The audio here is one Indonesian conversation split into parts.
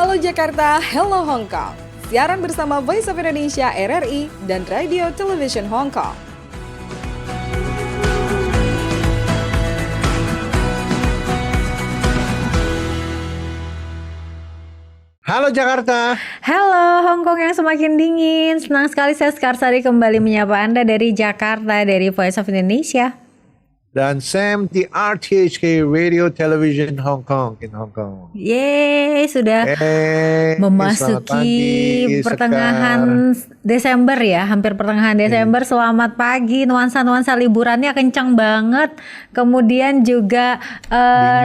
Halo Jakarta, hello Hong Kong. Siaran bersama Voice of Indonesia RRI dan Radio Television Hong Kong. Halo Jakarta. Halo Hong Kong yang semakin dingin. Senang sekali saya Skarsari kembali menyapa Anda dari Jakarta, dari Voice of Indonesia. Dan Sam di RTHK Radio Television Hong Kong in Hong Kong. Yeay, sudah memasuki pertengahan Desember ya, hampir pertengahan Desember. Selamat pagi, nuansa-nuansa liburannya kencang banget. Kemudian juga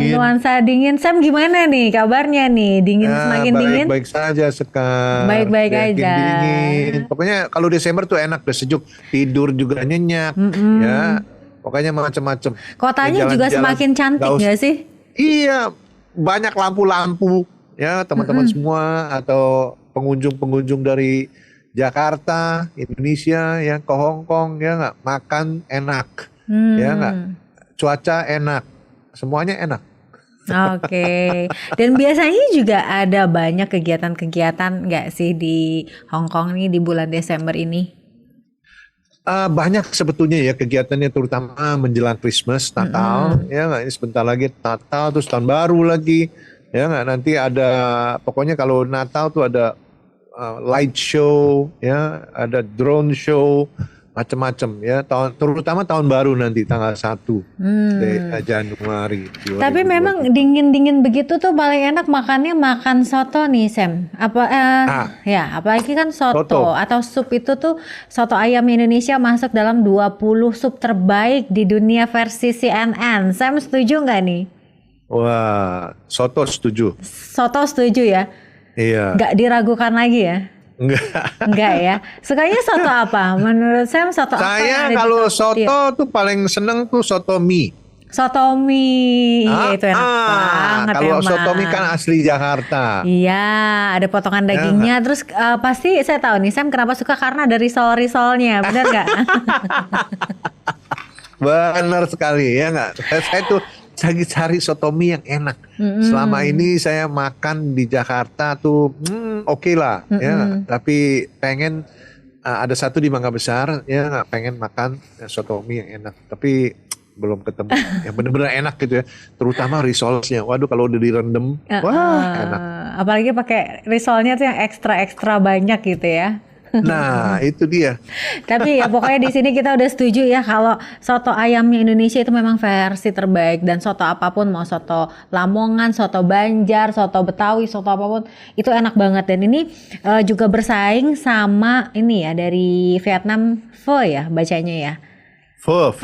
nuansa dingin. Sam gimana nih kabarnya nih? Dingin semakin dingin? Baik saja Sekar. Baik-baik aja. Dingin. Pokoknya kalau Desember tuh enak, udah sejuk, tidur juga nyenyak, ya. Pokoknya macam-macam. Kotanya juga semakin cantik nggak sih? Iya, banyak lampu-lampu ya teman-teman semua atau pengunjung-pengunjung dari Jakarta, Indonesia ya ke Hong Kong ya nggak, makan enak ya nggak, cuaca enak, semuanya enak. Oke. Dan biasanya juga ada banyak kegiatan-kegiatan nggak sih di Hong Kong nih di bulan Desember ini? Banyak sebetulnya ya kegiatannya, terutama menjelang Christmas, Natal, ya nggak, ini sebentar lagi Natal, terus tahun baru lagi, ya nggak, nanti ada, pokoknya kalau Natal tuh ada light show, ya, ada drone show, macam-macam ya, terutama tahun baru nanti tanggal 1 Januari 2022. Tapi memang dingin-dingin begitu tuh paling enak makannya makan soto nih Sam. Ya, apalagi kan soto atau sup itu tuh, soto ayam Indonesia masuk dalam 20 sup terbaik di dunia versi CNN. Sam setuju nggak nih? Wah, soto setuju. Soto setuju ya? Iya. Nggak diragukan lagi ya? Enggak ya. Sukanya soto apa? Menurut saya soto apa? Saya kalau soto tuh paling seneng tuh soto mie. Soto mie, itu enak banget. Kalau emang. soto mie kan asli Jakarta. Iya, ada potongan dagingnya. Terus pasti saya tahu nih Sam kenapa suka, karena ada risol-risolnya, benar nggak? Benar sekali ya nggak. Saya tuh lagi cari soto mie yang enak. Selama ini saya makan di Jakarta tuh oke lah ya, tapi pengen ada satu di Mangga Besar ya nggak, pengen makan soto mie yang enak, tapi belum ketemu yang benar-benar enak gitu ya, terutama risolnya. Waduh, kalau udah direndam wah enak. Apalagi pakai risolnya tuh yang ekstra banyak gitu ya. Nah, itu dia. Tapi ya pokoknya di sini kita udah setuju ya kalau soto ayamnya Indonesia itu memang versi terbaik, dan soto apapun, mau soto Lamongan, soto Banjar, soto Betawi, soto apapun itu enak banget. Dan ini juga bersaing sama ini ya, dari Vietnam pho ya bacanya ya. Pho.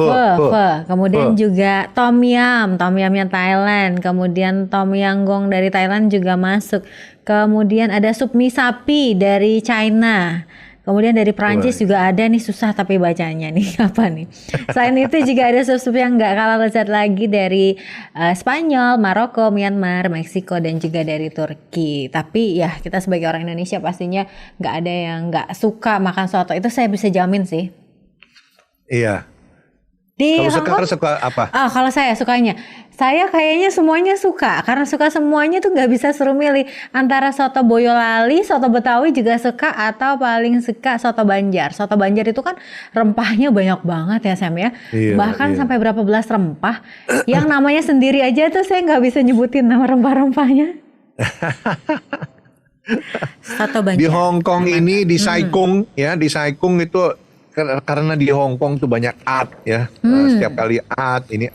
Kemudian juga tom yumnya Thailand, kemudian tom yam goong dari Thailand juga masuk. Kemudian ada sup mie sapi dari China. Kemudian dari Perancis juga ada nih, susah tapi bacanya nih apa nih. Selain itu juga ada sup-sup yang nggak kalah lezat lagi dari Spanyol, Maroko, Myanmar, Meksiko, dan juga dari Turki. Tapi ya kita sebagai orang Indonesia pastinya nggak ada yang nggak suka makan soto. Itu saya bisa jamin sih. Iya. Kalau Sekar suka apa? Kalau saya kayaknya semuanya suka, karena suka semuanya tuh nggak bisa suruh milih antara soto Boyolali, soto Betawi juga suka, atau paling suka soto Banjar. Soto Banjar itu kan rempahnya banyak banget ya Sam ya, bahkan sampai berapa belas rempah, yang namanya sendiri aja tuh saya nggak bisa nyebutin nama rempah-rempahnya. Soto Banjar. Di Hong Kong ini di Sai Kung ya, di Sai Kung itu karena di Hong Kong tuh banyak art ya, setiap kali art ini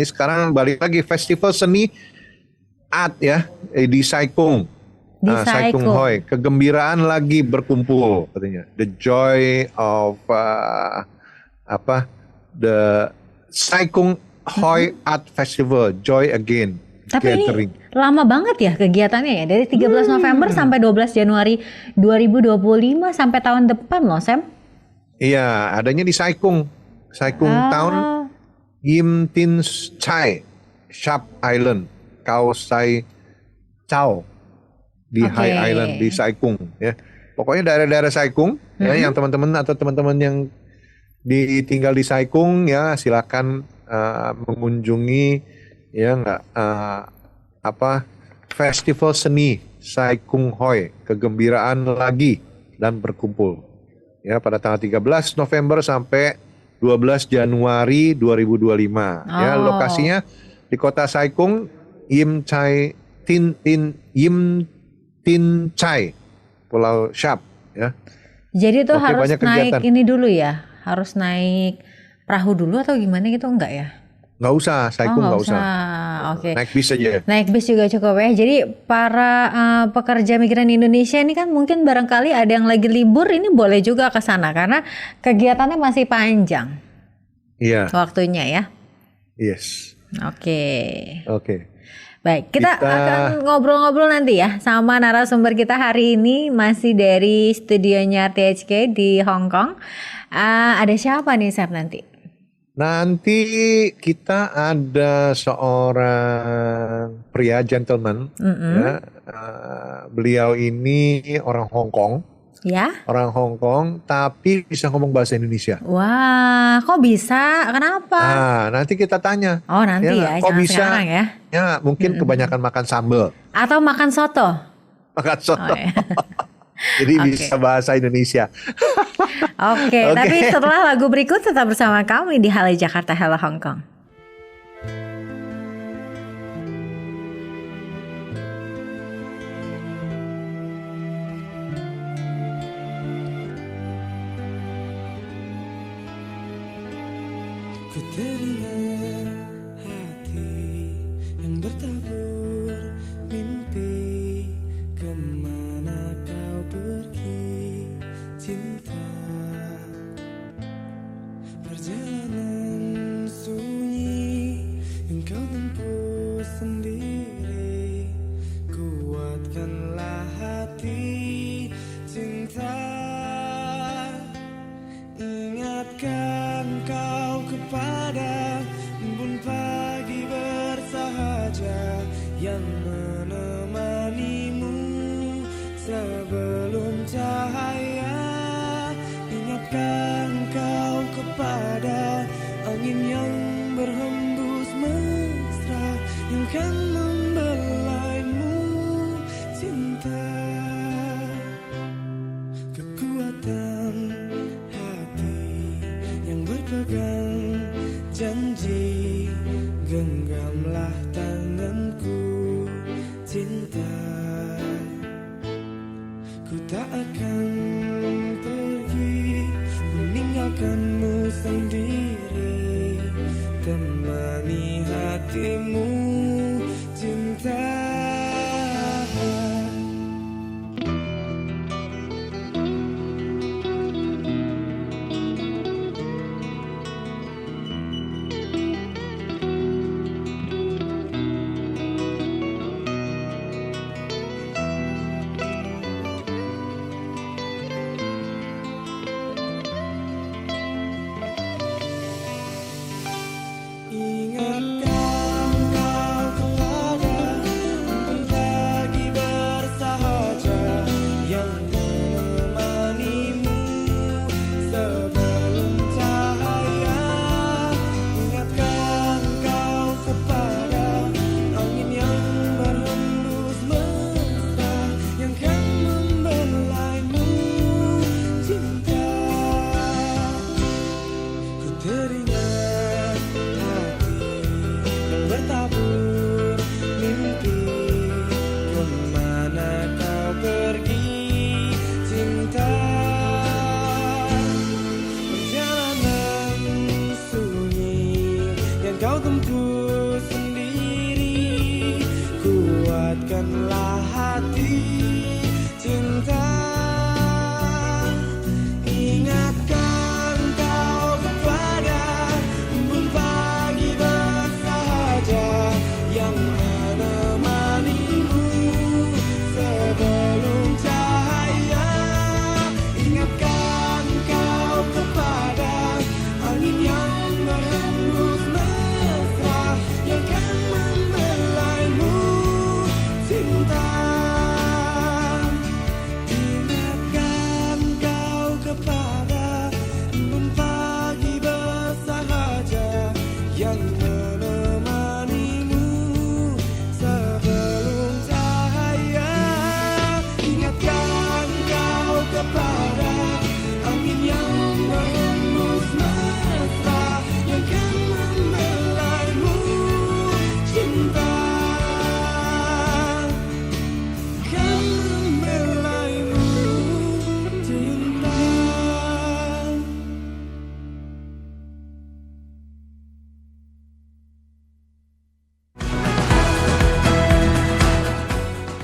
sekarang balik lagi festival seni art ya di Sai Kung, Sai Kung Hoi, kegembiraan lagi berkumpul katanya, the joy of the Sai Kung Hoi Art Festival, joy again. Tapi gathering. Ini lama banget ya kegiatannya ya, dari 13 November sampai 12 Januari 2025 sampai tahun depan loh Sam. Iya, adanya di Sai Kung Town, Yim Tin Chai, Sharp Island, Khao Sai Chow di High Island di Sai Kung ya. Pokoknya daerah-daerah Sai Kung ya, yang teman-teman atau teman-teman yang tinggal di Sai Kung ya, silakan mengunjungi ya Festival Seni Sai Kung Hoi, kegembiraan lagi dan berkumpul. Ya, pada tanggal 13 November sampai 12 Januari 2025. Ya, lokasinya di kota Sai Kung, Yim Tin Chai, Pulau Shap, ya. Jadi tuh Oke, harus banyak naik kegiatan. ini dulu ya, harus naik perahu dulu atau gimana gitu enggak ya? Nggak usah, Sai Kung nggak nggak usah. Oke. Naik bis aja. Naik bis juga cukup ya. Jadi para pekerja migran Indonesia ini kan mungkin barangkali ada yang lagi libur, ini boleh juga ke sana karena kegiatannya masih panjang Iya, waktunya ya. yes. Oke. Oke. Baik, kita Kita- akan ngobrol-ngobrol nanti ya sama narasumber kita hari ini masih dari studionya THK di Hong Kong. Ada siapa nih Sep nanti? Nanti kita ada seorang pria gentleman, ya. Beliau ini orang Hong Kong, Ya? tapi bisa ngomong bahasa Indonesia. Wah, kok bisa? Kenapa? Nah, nanti kita tanya. Oh nanti ya, kok jangan bisa? sekarang ya. Ya, mungkin kebanyakan makan sambal, Atau makan soto? makan soto. Oh, ya. Jadi Oke. bisa bahasa Indonesia. Oke, Oke. tapi setelah lagu berikut tetap bersama kami di Halo Jakarta, Halo Hong Kong. Ku teringat hati yang bertabur mimpi, kemana kau pergi cinta. Perjalanan sunyi yang kau tempuh sendiri, kuatkanlah hati cinta. Ingatkan kau kepada embun pagi bersahaja yang menemanimu sebelum cahaya. Ingatkan kau kepada angin yang berhembus mesra yang kan membelaimu cinta. Kekuatan hati yang berpegang janji, genggamlah tanganku cinta. Ku tak akan pergi meninggalkanmu sendiri, temani hatimu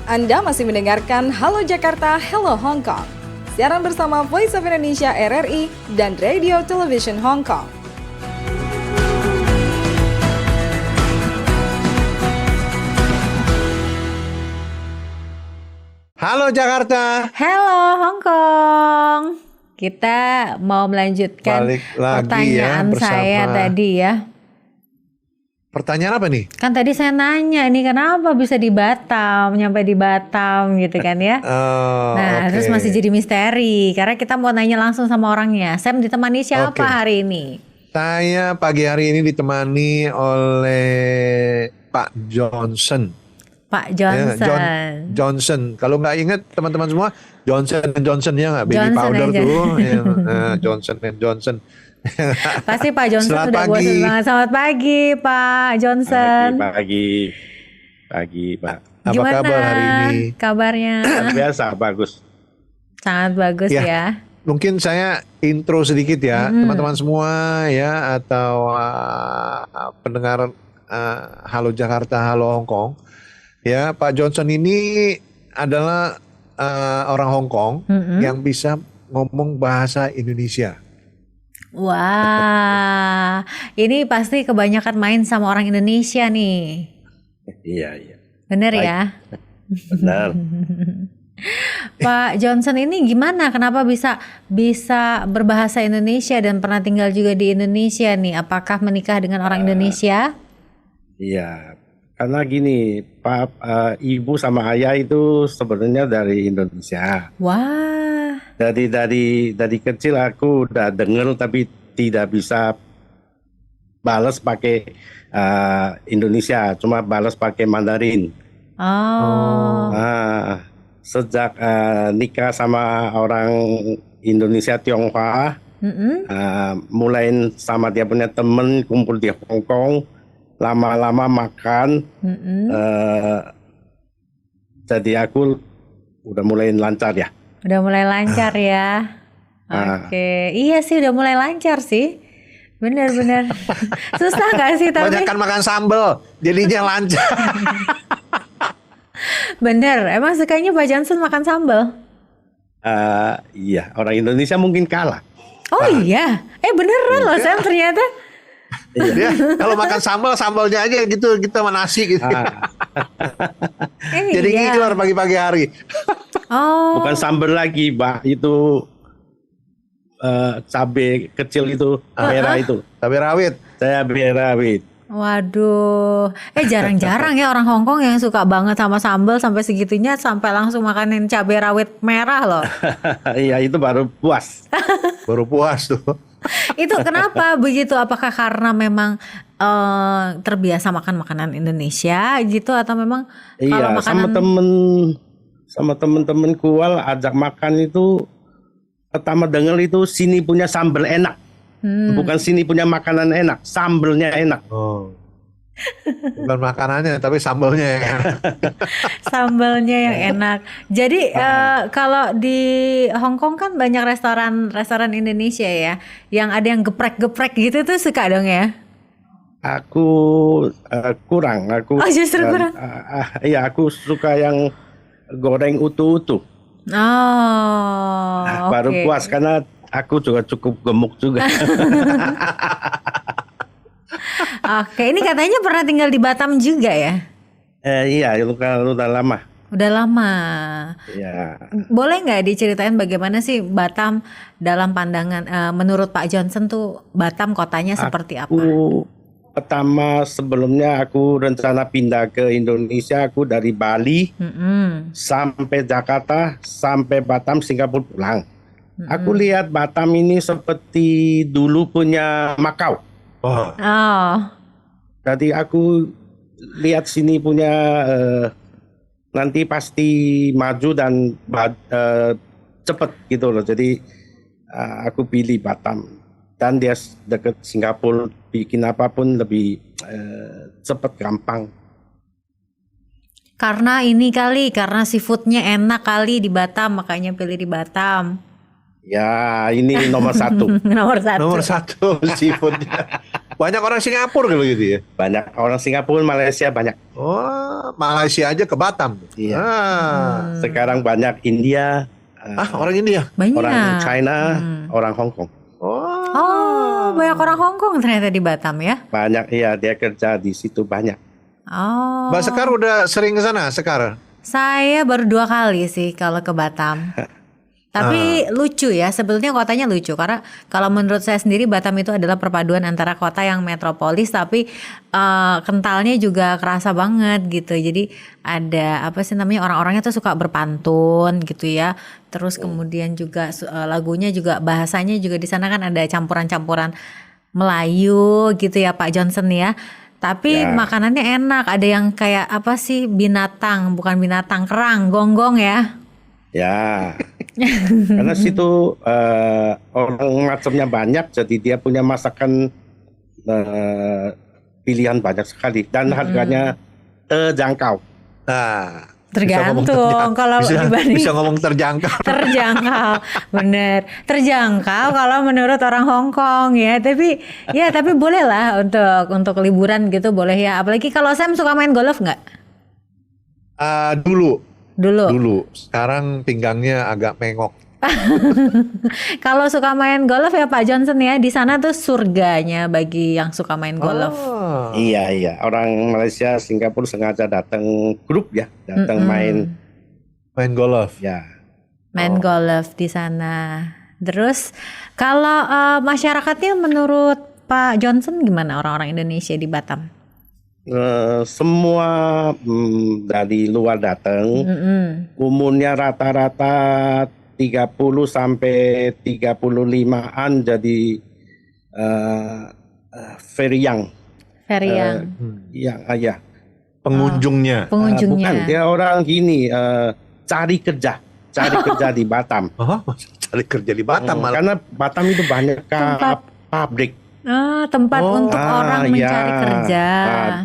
Anda masih mendengarkan Halo Jakarta, Hello Hong Kong. Siaran bersama Voice of Indonesia RRI dan Radio Television Hong Kong. Halo Jakarta. Hello Hong Kong. Kita mau melanjutkan Balik lagi pertanyaan ya, bersama- saya tadi ya. Pertanyaan apa nih? Kan tadi saya nanya ini kenapa bisa di Batam, nyampe di Batam gitu kan ya. Oh, Nah, oke. terus masih jadi misteri karena kita mau nanya langsung sama orangnya. Sam ditemani siapa Oke. hari ini? Saya pagi hari ini ditemani oleh Pak Johnson. Pak Ya, Johnson. Johnson. Kalau nggak ingat teman-teman semua, Johnson ya nggak? Baby Johnson powder aja. tuh. Ya, Johnson Johnson. Pasti Pak Johnson Selamat udah bosan pagi. banget. Selamat pagi Pak Johnson. Pagi, Pak. Apa Gimana kabar hari ini? kabarnya? Biasa, bagus. Sangat bagus Ya. ya. Mungkin saya intro sedikit ya, teman-teman semua ya, atau pendengar Halo Jakarta, Halo Hong Kong. Ya, Pak Johnson ini adalah orang Hong Kong yang bisa ngomong bahasa Indonesia. Wah, ini pasti kebanyakan main sama orang Indonesia nih. Iya. Bener Baik. ya? Benar. Pak Johnson ini gimana? Kenapa bisa berbahasa Indonesia dan pernah tinggal juga di Indonesia nih? Apakah menikah dengan orang Indonesia? Iya. Karena gini, ibu sama ayah itu sebenarnya dari Indonesia. Wah, Dari kecil aku udah dengar tapi tidak bisa balas pakai Indonesia, cuma balas pakai Mandarin. oh, Sejak nikah sama orang Indonesia Tionghoa, mulai sama dia punya temen kumpul di Hong Kong, lama-lama makan, jadi aku udah mulai lancar ya. udah mulai lancar ya. Oke, iya sih udah mulai lancar sih. Bener-bener. Susah gak sih tapi? Banyakkan makan sambal, jadinya lancar. Bener, emang sukanya Pak Johnson makan sambal? Iya, orang Indonesia mungkin kalah. Oh iya, beneran loh Sam ternyata. Dia kalau makan sambal, sambalnya aja gitu, kita sama nasi gitu. Jadi Iya. ngiler pagi-pagi hari. Oh, Bukan sambal lagi, Mbak. Itu cabai kecil itu, merah itu. Cabai rawit. Saya rawit. waduh. Jarang-jarang ya orang Hong Kong yang suka banget sama sambal sampai segitunya sampai langsung makanin cabai rawit merah loh. Iya, itu baru puas. Baru puas tuh. Itu kenapa begitu? Apakah karena memang terbiasa makan makanan Indonesia gitu atau memang kalau Iya, makanan sama temen kual ajak makan itu pertama denger itu sini punya sambal enak. Bukan sini punya makanan enak, sambalnya enak. Oh. Bukan makanannya, tapi sambalnya ya. sambalnya yang enak. Jadi kalau di Hong Kong kan banyak restoran Indonesia ya, yang ada yang geprek-geprek gitu tuh suka dong ya? Aku kurang. Oh, justru kurang. Iya, aku suka yang goreng utuh-utuh. Oh, Baru oke. puas karena aku juga cukup gemuk juga. Oke, ini katanya pernah tinggal di Batam juga ya? Iya, itu kan udah lama. Udah lama. Ya, Boleh nggak diceritain bagaimana sih Batam dalam pandangan menurut Pak Johnson tuh Batam kotanya seperti apa? aku pertama sebelumnya aku rencana pindah ke Indonesia. Aku dari Bali sampai Jakarta, sampai Batam, Singapura pulang. Aku lihat Batam ini seperti dulu punya Makau. Oh. Oh, Jadi aku lihat sini punya nanti pasti maju dan cepet gitu loh. Jadi aku pilih Batam dan dia dekat Singapura, bikin apapun lebih cepet gampang. karena ini kali, karena seafoodnya enak kali di Batam, makanya pilih di Batam. Ya ini nomor satu. Nomor satu. Nomor satu seafoodnya. Banyak orang Singapura kalau gitu ya. Banyak orang Singapura, Malaysia banyak. Oh, Malaysia aja ke Batam. Iya. Ah, Sekarang banyak India, orang India. Banyak. orang China, orang Hong Kong. Oh, banyak orang Hong Kong ternyata di Batam ya. Banyak, iya, dia kerja di situ banyak. Oh. Mbak Sekar udah sering ke sana, Sekar? Saya baru 2 kali sih kalau ke Batam. Tapi lucu ya, sebetulnya kotanya lucu karena kalau menurut saya sendiri Batam itu adalah perpaduan antara kota yang metropolis tapi kentalnya juga kerasa banget gitu. Jadi ada apa sih namanya, orang-orangnya tuh suka berpantun gitu ya. Terus kemudian juga lagunya juga, bahasanya juga di sana kan ada campuran-campuran Melayu gitu ya Pak Johnson ya. Tapi Ya. makanannya enak, ada yang kayak apa sih, binatang, bukan binatang, kerang, gonggong ya. Ya, karena situ orang macamnya banyak, jadi dia punya masakan pilihan banyak sekali dan harganya terjangkau. Nah, Tergantung kalau dibanding bisa ngomong terjangkau. terjangkau, bener, terjangkau kalau menurut orang Hong Kong ya. Tapi boleh lah untuk liburan gitu, boleh ya. Apalagi kalau Sam suka main golf nggak? Dulu. Sekarang pinggangnya agak mengok. Kalau suka main golf ya Pak Johnson ya, di sana tuh surganya bagi yang suka main golf. Oh. Iya, orang Malaysia, Singapura sengaja datang grup ya, datang Main golf. ya. Main golf di sana. Terus kalau masyarakatnya menurut Pak Johnson gimana orang-orang Indonesia di Batam? Semua dari luar datang, umurnya rata-rata 30 sampai 35-an, jadi very young. Very young. Ya. Pengunjungnya. Pengunjungnya. Bukan, dia orang gini, cari kerja di Batam. Oh, cari kerja di Batam malah. Karena Batam itu banyak pabrik. Tempat untuk orang mencari ya. kerja.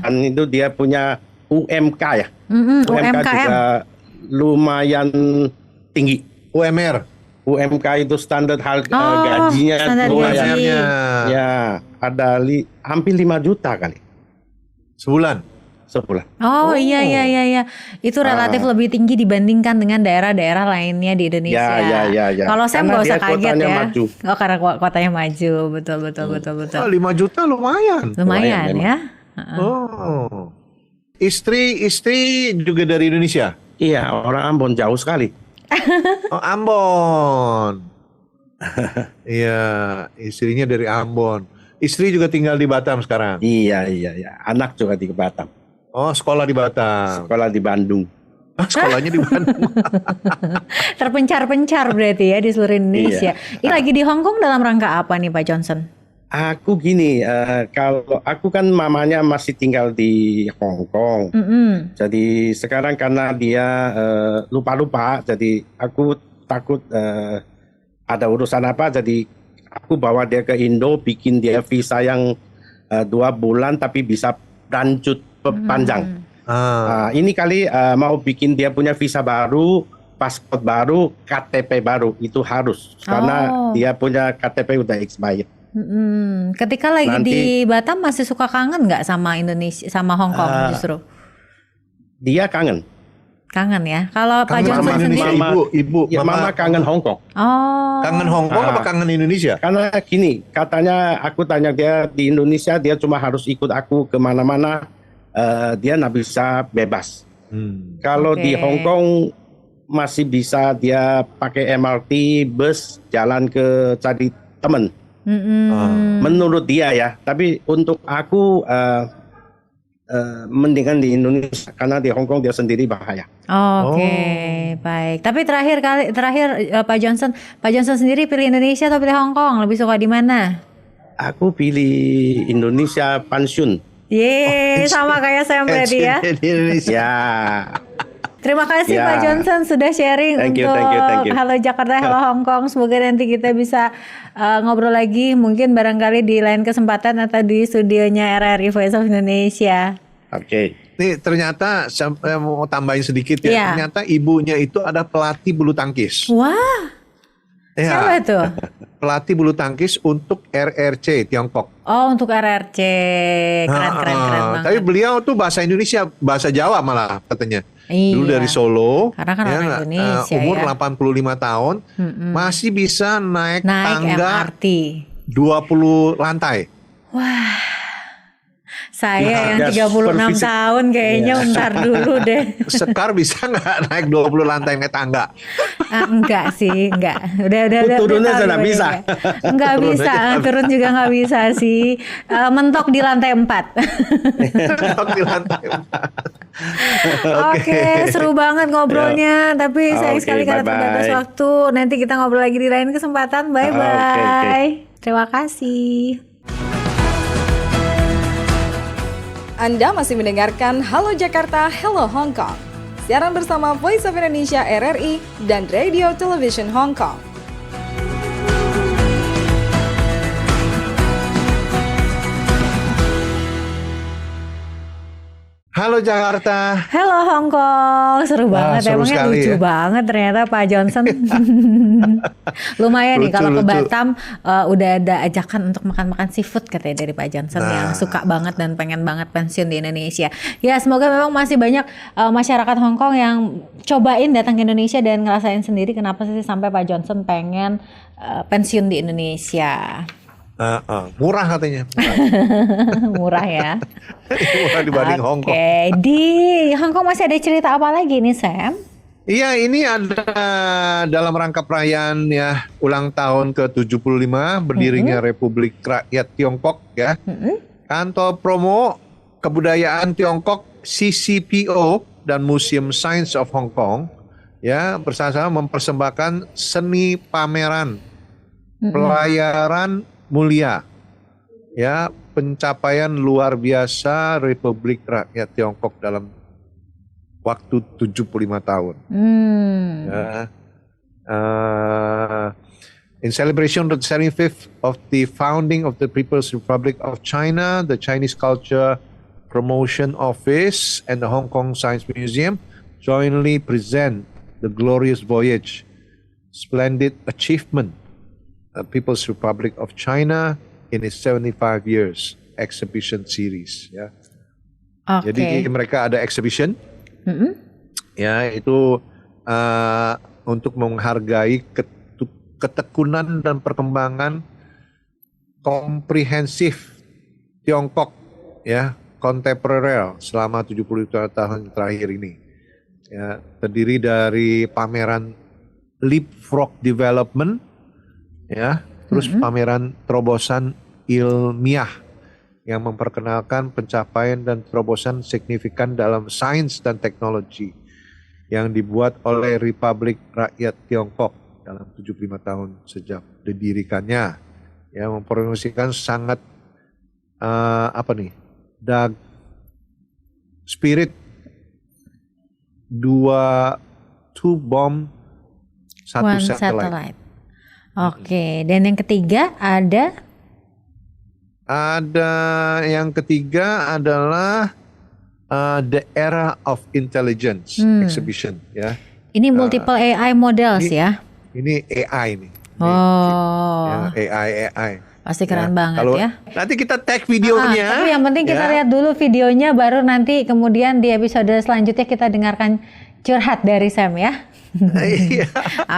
Dan itu dia punya UMK ya. UMK UMKM. juga lumayan tinggi. UMR. UMK itu standar gajinya standar lumayan. gaji. Ya, ada hampir 5 juta kali Sebulan. sebulan. Oh iya. Itu relatif lebih tinggi dibandingkan dengan daerah-daerah lainnya di Indonesia. Ya. Kalau Sam Karena nggak usah dia kaget kotanya ya. maju. Oh, karena kotanya maju, betul. Oh, 5 juta lumayan. Lumayan memang. ya. Oh. Istri juga dari Indonesia. Iya, orang Ambon jauh sekali. Oh, Ambon. Iya, istrinya dari Ambon. Istri juga tinggal di Batam sekarang. Iya. Anak juga di Batam. Oh, sekolah di Batam. Sekolah di Bandung. Sekolahnya di Bandung. Terpencar-pencar berarti ya di seluruh Indonesia. Ini lagi di Hong Kong dalam rangka apa nih Pak Johnson? Aku gini, kalau aku kan mamanya masih tinggal di Hong Kong. Jadi sekarang karena dia lupa-lupa, jadi aku takut ada urusan apa, jadi aku bawa dia ke Indo, bikin dia visa yang 2 bulan tapi bisa lanjut panjang. Ini kali mau bikin dia punya visa baru, paspor baru, KTP baru, itu harus karena dia punya KTP udah expired. Ketika lagi di Batam masih suka kangen nggak sama Indonesia, sama Hong Kong justru? Dia kangen. Kangen ya. Kalau Pak Kangen Johnson sama sendiri? Indonesia. Ibu, Ya, mama kangen Hong Kong. Oh. Kangen Hong Kong apa kangen Indonesia? Karena gini, katanya aku tanya dia di Indonesia, dia cuma harus ikut aku kemana-mana, dia nggak bisa bebas. Kalau di Hong Kong masih bisa dia pakai MRT, bus, jalan ke cari teman. Menurut dia ya, tapi untuk aku mendingan di Indonesia karena di Hong Kong dia sendiri bahaya. Oke, baik. Tapi terakhir Pak Johnson sendiri pilih Indonesia atau pilih Hong Kong? Lebih suka di mana? Aku pilih Indonesia pensiun. Sama kayak saya berarti ya. Di Indonesia. Ya. Terima kasih Ya. Pak Johnson sudah sharing Thank you. Halo Jakarta, Halo Hong Kong. Semoga nanti kita bisa ngobrol lagi, mungkin barangkali di lain kesempatan atau di studionya RRI Voice of Indonesia. Oke. Nih ternyata saya mau tambahin sedikit ya. Iya. Ternyata ibunya itu ada pelatih bulu tangkis. Wah, Ya. siapa tuh? pelatih bulu tangkis untuk RRC Tiongkok. Oh, untuk RRC. Keren banget. Tapi beliau tuh bahasa Indonesia, bahasa Jawa malah katanya. Iya. Dulu dari Solo. Karena kan orang Indonesia umur ya. 85 tahun. Masih bisa naik tangga MRT. 20 lantai. Wah. Saya yang Ya, 36 supervisi. tahun kayaknya bentar dulu deh. Sekar bisa nggak naik 20 lantai naik tangga? Enggak sih, enggak. Udah Turunnya tahu sudah gue bisa. Enggak Turun bisa, aja. turun juga enggak bisa sih. Mentok di lantai 4. Di lantai. Oke, seru banget ngobrolnya. Tapi sayang Oke, sekali karena bye-bye. terbatas waktu. Nanti kita ngobrol lagi di lain kesempatan. Bye-bye. Terima kasih. Anda masih mendengarkan Halo Jakarta, Hello Hong Kong. Siaran bersama Voice of Indonesia RRI dan Radio Television Hong Kong. Halo Jakarta. Hello Hong Kong, seru banget. seru Emangnya sekali lucu ya. banget ternyata Pak Johnson. Lumayan nih Lucu, kalau ke lucu. Batam udah ada ajakan untuk makan-makan seafood katanya dari Pak Johnson yang suka banget dan pengen banget pensiun di Indonesia. Ya semoga memang masih banyak masyarakat Hong Kong yang cobain datang ke Indonesia dan ngerasain sendiri kenapa sih sampai Pak Johnson pengen pensiun di Indonesia. Murah katanya. Murah ya. Murah dibanding Hong Kong. Oke, di Hong Kong masih ada cerita apa lagi nih Sam? Iya, ini ada dalam rangka perayaan ya ulang tahun ke-75 berdirinya Republik Rakyat Tiongkok ya. Kantor Promo Kebudayaan Tiongkok CCPO dan Museum Science of Hong Kong ya bersama-sama mempersembahkan seni pameran pelayaran mulia ya pencapaian luar biasa Republik Rakyat Tiongkok dalam waktu 75 tahun. Ya. In celebration of the 75th of the founding of the People's Republic of China, the Chinese Culture Promotion Office and the Hong Kong Science Museum jointly present the Glorious Voyage, Splendid Achievement, People's Republic of China in its 75 years exhibition series. Ya. Oke. Jadi mereka ada exhibition, ya itu untuk menghargai ketekunan dan perkembangan komprehensif Tiongkok, ya kontemporer selama 70 tahun terakhir ini. Ya, terdiri dari pameran Leapfrog Development, ya, terus pameran terobosan ilmiah yang memperkenalkan pencapaian dan terobosan signifikan dalam sains dan teknologi yang dibuat oleh Republik Rakyat Tiongkok dalam 75 tahun sejak didirikannya, ya mempromosikan sangat spirit two bomb satu One satellite. Oke, dan yang ketiga ada yang ketiga adalah The Era of Intelligence exhibition, ya. ini multiple AI models ya. Ini AI nih. Oh, Ya, AI. pasti keren banget Kalau ya. nanti kita tag videonya. Tapi yang penting kita ya. lihat dulu videonya, baru nanti kemudian di episode selanjutnya kita dengarkan curhat dari Sam ya. Iya.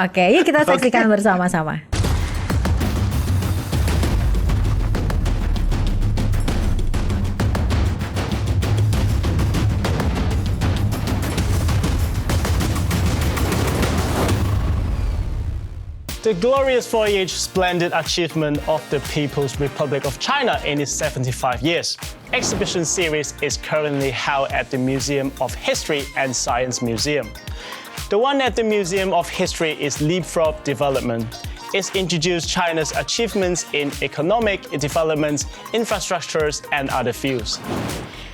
Oke, yuk kita saksikan bersama-sama. The glorious voyage, splendid achievement of the People's Republic of China in its 75 years. Exhibition series is currently held at the Museum of History and Science Museum. The one at the Museum of History is Leapfrog Development. It introduced China's achievements in economic development, infrastructures, and other fields.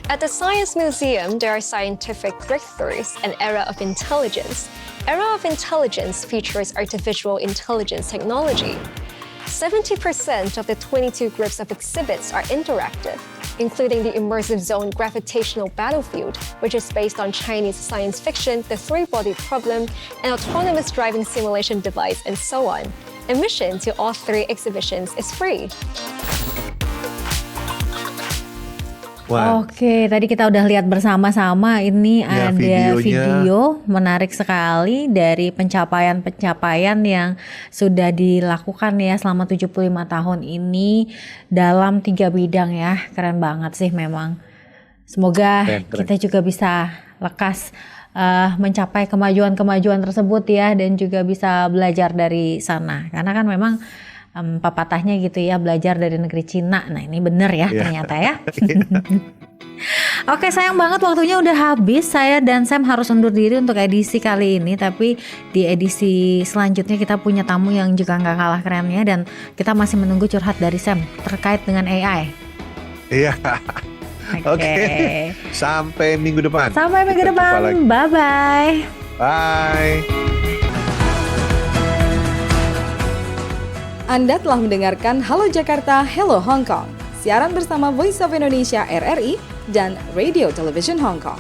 At the Science Museum, there are scientific breakthroughs, an era of intelligence. Era of Intelligence features artificial intelligence technology. 70% of the 22 groups of exhibits are interactive, including the immersive zone Gravitational Battlefield, which is based on Chinese science fiction, The Three-Body Problem, an autonomous driving simulation device, and so on. Admission to all 3 exhibitions is free. Wah, Oke, tadi kita udah lihat bersama-sama ini Ya, ada videonya. video menarik sekali dari pencapaian-pencapaian yang sudah dilakukan ya selama 75 tahun ini dalam 3 bidang ya. Keren banget sih memang. Semoga Keren. kita juga bisa lekas mencapai kemajuan-kemajuan tersebut ya dan juga bisa belajar dari sana. Karena kan memang pepatahnya gitu ya, belajar dari negeri Cina. Nah ini bener ya Iya. ternyata ya. Oke, sayang banget waktunya udah habis. Saya dan Sam harus undur diri untuk edisi kali ini. Tapi di edisi selanjutnya kita punya tamu yang juga nggak kalah kerennya. Dan kita masih menunggu curhat dari Sam terkait dengan AI. iya. Oke. Oke. Sampai minggu depan. Sampai minggu Kita jumpa depan. lagi. Bye-bye. Bye. Anda telah mendengarkan Halo Jakarta, Hello Hong Kong. Siaran bersama Voice of Indonesia RRI dan Radio Television Hong Kong.